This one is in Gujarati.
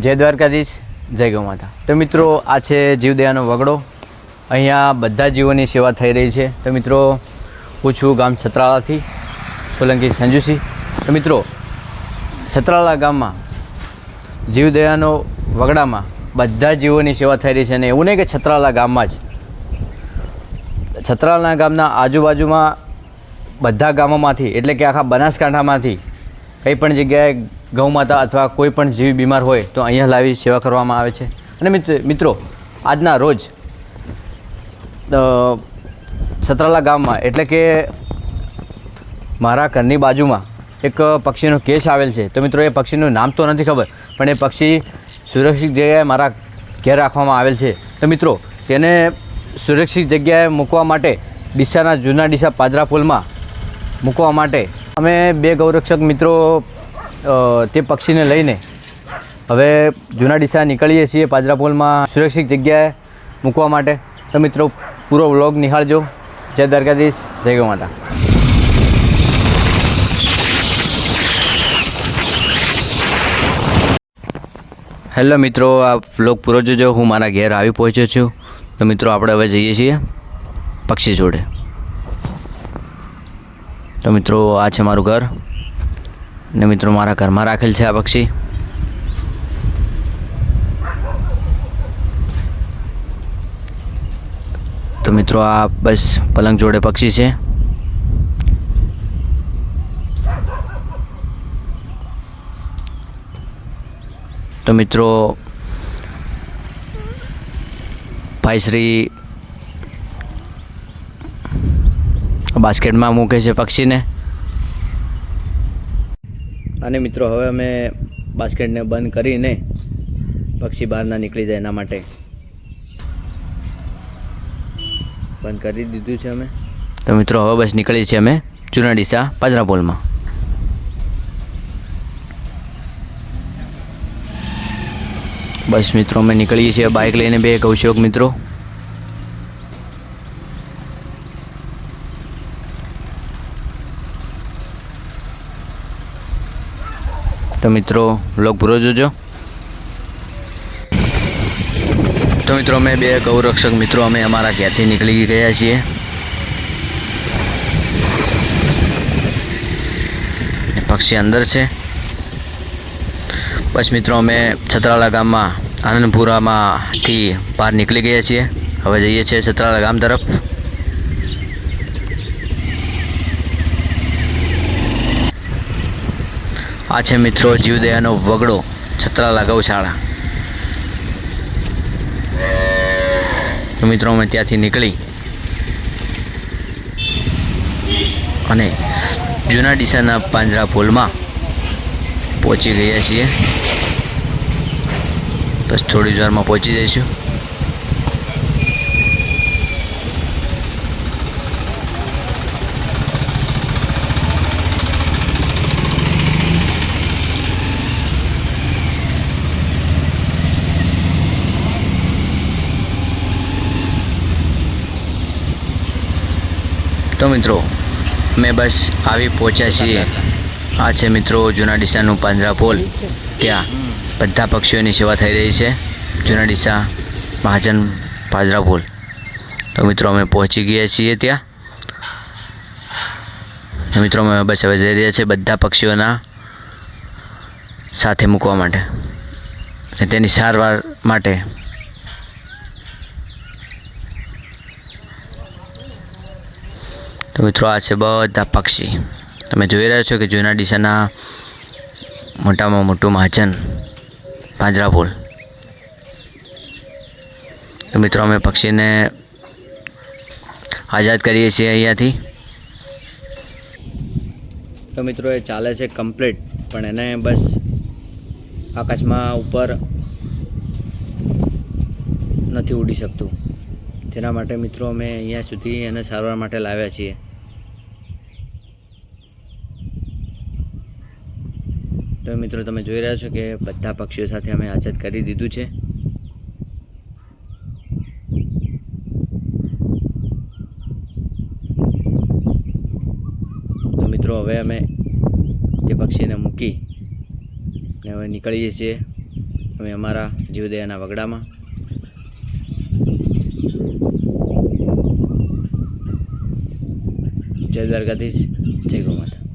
જય દ્વારકાધીશ, જય ગૌ માતા। તો મિત્રો, આ છે જીવદયાનો વગડો। અહીંયા બધા જીવોની સેવા થઈ રહી છે। તો મિત્રો, હું છું ગામ છત્રાલાથી, સોલંકી સંજુસિંહ। તો મિત્રો, છત્રાલા ગામમાં જીવદયાનો વગડામાં બધા જીવોની સેવા થઈ રહી છે। અને એવું નહીં કે છત્રાલા ગામમાં જ, છત્રાલા ગામના આજુબાજુમાં બધા ગામોમાંથી, એટલે કે આખા બનાસકાંઠામાંથી કંઈ પણ જગ્યાએ ગૌ માતા અથવા કોઈ પણ જીવ બીમાર હોય તો અહીંયા લાવી સેવા કરવામાં આવે છે। અને મિત્રો, આજના રોજ છત્રાલા ગામમાં, એટલે કે મારા ઘરની બાજુમાં એક પક્ષીનો કેસ આવેલ છે। તો મિત્રો, એ પક્ષીનું નામ તો નથી ખબર, પણ એ પક્ષી સુરક્ષિત જગ્યાએ મારા ઘેર રાખવામાં આવેલ છે। તો મિત્રો, તેને સુરક્ષિત જગ્યાએ મૂકવા માટે ડીસાના જૂના ડીસા પાદરા પુલમાં મૂકવા માટે અમે બે ગૌરક્ષક મિત્રો તે પક્ષીને લઈને હવે જૂના ડીસા નીકળીએ છીએ પાદરા પુલમાં સુરક્ષિત જગ્યાએ મૂકવા માટે। તો મિત્રો, પૂરો વ્લોગ નિહાળજો। જય દ્વારકાધીશ, જય ગૌ માતા। હેલો મિત્રો, આ વ્લોગ પૂરો જોજો। હું મારા ઘેર આવી પહોંચ્યો છું। તો મિત્રો, આપણે હવે જઈએ છીએ પક્ષી જોડે। તો મિત્રો, આ છે મારું ઘર, ને મિત્રો મારા ઘરમાં રાખેલ છે આ પક્ષી। તો મિત્રો, આ બસ પલંગ જોડે પક્ષી છે। તો મિત્રો, ભાઈશ્રી બાસ્કેટમાં મૂકે છે પક્ષીને। અને મિત્રો, હવે અમે બાસ્કેટને બંધ કરીને પક્ષી બહાર ના નીકળી જાય એના માટે બંધ કરી દીધું છે અમે। તો મિત્રો, હવે બસ નીકળીએ છીએ અમે જૂના ડીસા પાદરા પુલમાં। બસ મિત્રો, અમે નીકળીએ છીએ બાઇક લઈને બે ગૌસેવક મિત્રો। તો મિત્રો, વ્લોગ પૂરો જોજો। તો મિત્રો, અમે બે ગૌરક્ષક મિત્રો અમે અમારા ઘેરથી નીકળી ગયા છીએ। પક્ષી અંદર છે। બસ મિત્રો, અમે છત્રાલા ગામમાં આનંદપુરામાંથી બહાર નીકળી ગયા છીએ। હવે જઈએ છીએ છત્રાલા ગામ તરફ। આ છે મિત્રો જીવદયાનો વગડો, છત્રાલા ગૌશાળા। તો મિત્રો, અમે ત્યાંથી નીકળી અને જૂના ડીસાના પાંજરા પુલમાં પહોંચી ગયા છીએ। બસ થોડી જ વારમાં પહોંચી જઈશું। તો મિત્રો, અમે બસ આવી પહોંચ્યા છીએ। આ છે મિત્રો જૂના ડીસાનું પાંજરા પુલ। ત્યાં બધા પક્ષીઓની સેવા થઈ રહી છે, જૂના ડીસા મહાજન પાંજરા પુલ। તો મિત્રો, અમે પહોંચી ગયા છીએ ત્યાં। તો મિત્રો, અમે બસ હવે જઈ રહ્યા છીએ બધા પક્ષીઓના સાથે મૂકવા માટે, તેની સારવાર માટે। તો મિત્રો, આ છે બધા પક્ષી। તમે જોઈ રહ્યા છો કે જૂના ડીસાના મોટામાં મોટું મહાજન પાંજરા પુલ। તો મિત્રો, અમે પક્ષીને આઝાદ કરીએ છીએ અહીંયાથી। તો મિત્રો, એ ચાલે છે કમ્પ્લીટ, પણ એને બસ આકાશમાં ઉપર નથી ઉડી શકતું। તેના માટે મિત્રો, અમે અહીંયા સુધી એને સારવાર માટે લાવ્યા છીએ। તો મિત્રો, તમે જોઈ રહ્યા છો કે બધા પક્ષીઓ સાથે અમે આઝાદ કરી દીધું છે। તો મિત્રો, હવે અમે તે પક્ષીને મૂકી ને હવે નીકળીએ છીએ અમે અમારા જીવદયાના વગડામાં. જય દ્વારકાધીશ, જય ગૌ માતા.